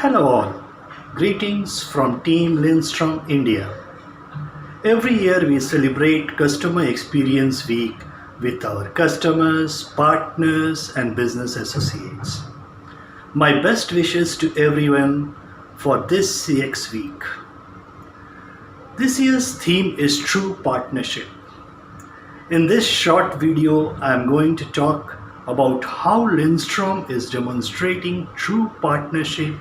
Hello all, greetings from Team Lindstrom India. Every year we celebrate Customer Experience Week with our customers, partners and business associates. My best wishes to everyone for this CX week. This year's theme is True Partnership. In this short video, I am going to talk about how Lindstrom is demonstrating true partnership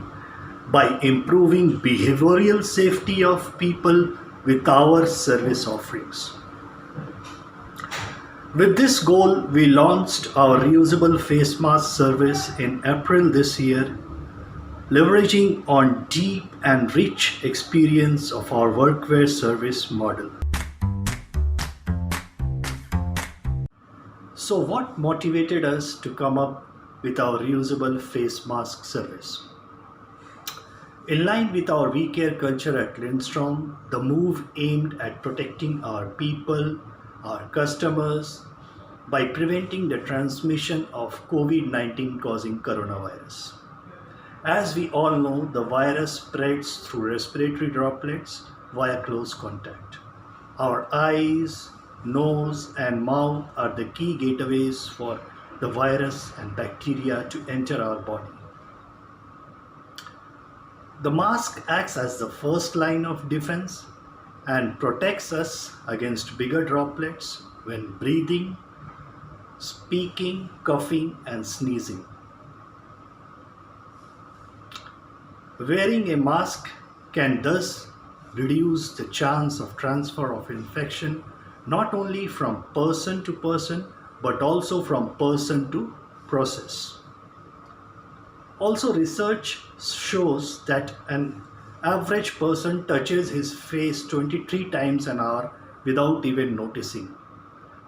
by improving behavioral safety of people with our service offerings. With this goal, we launched our reusable face mask service in April this year, leveraging on deep and rich experience of our workwear service model. So what motivated us to come up with our reusable face mask service? In line with our We Care culture at Lindstrom, the move aimed at protecting our people, our customers, by preventing the transmission of COVID-19 causing coronavirus. As we all know, the virus spreads through respiratory droplets via close contact. Our eyes, nose and mouth are the key gateways for the virus and bacteria to enter our body. The mask acts as the first line of defense and protects us against bigger droplets when breathing, speaking, coughing and sneezing. Wearing a mask can thus reduce the chance of transfer of infection not only from person to person but also from person to process. Also, research shows that an average person touches his face 23 times an hour without even noticing.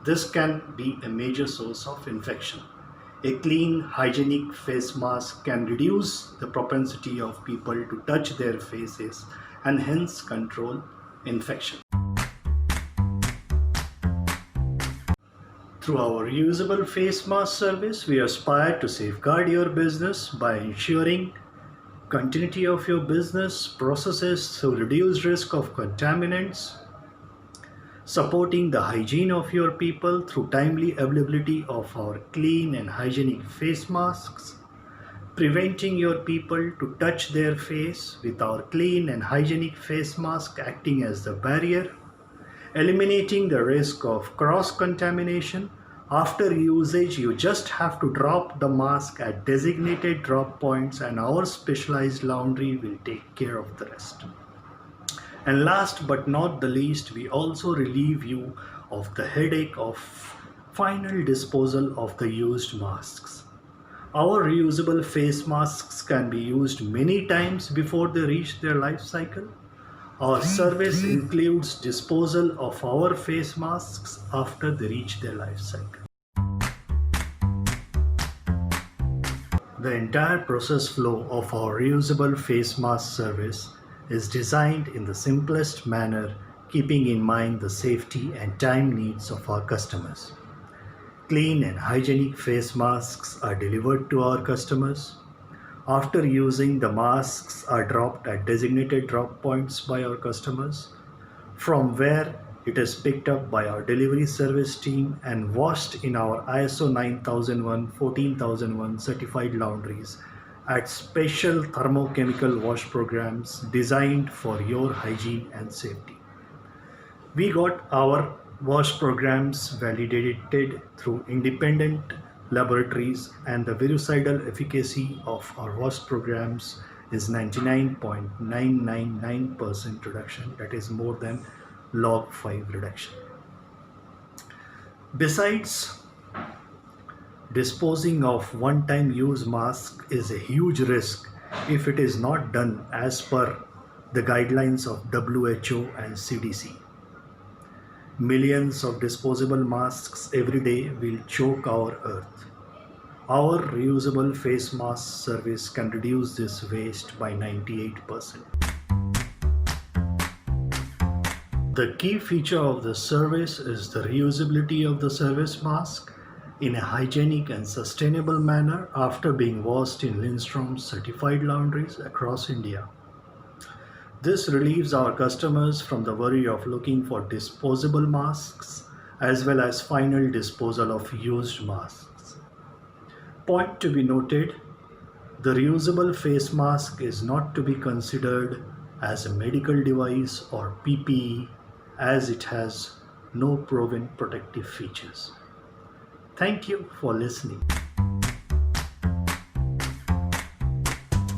This can be a major source of infection. A clean, hygienic face mask can reduce the propensity of people to touch their faces and hence control infection. Through our reusable face mask service, we aspire to safeguard your business by ensuring continuity of your business processes through reduced risk of contaminants, supporting the hygiene of your people through timely availability of our clean and hygienic face masks, preventing your people to touch their face with our clean and hygienic face mask acting as the barrier, eliminating the risk of cross-contamination. After usage, you just have to drop the mask at designated drop points and our specialized laundry will take care of the rest. And last but not the least, we also relieve you of the headache of final disposal of the used masks. Our reusable face masks can be used many times before they reach their life cycle. Our service includes disposal of our face masks after they reach their life cycle. The entire process flow of our reusable face mask service is designed in the simplest manner, keeping in mind the safety and time needs of our customers. Clean and hygienic face masks are delivered to our customers. After using, the masks are dropped at designated drop points by our customers, from where it is picked up by our delivery service team and washed in our ISO 9001-14001 certified laundries at special thermochemical wash programs designed for your hygiene and safety. We got our wash programs validated through independent laboratories and the virucidal efficacy of our wash programs is 99.999% reduction, that is more than log 5 reduction. Besides, disposing of one-time use mask is a huge risk if it is not done as per the guidelines of WHO and CDC. Millions of disposable masks every day will choke our earth. Our reusable face mask service can reduce this waste by 98%. The key feature of the service is the reusability of the service mask in a hygienic and sustainable manner after being washed in Lindstrom's certified laundries across India. This relieves our customers from the worry of looking for disposable masks as well as final disposal of used masks. Point to be noted, the reusable face mask is not to be considered as a medical device or PPE as it has no proven protective features. Thank you for listening.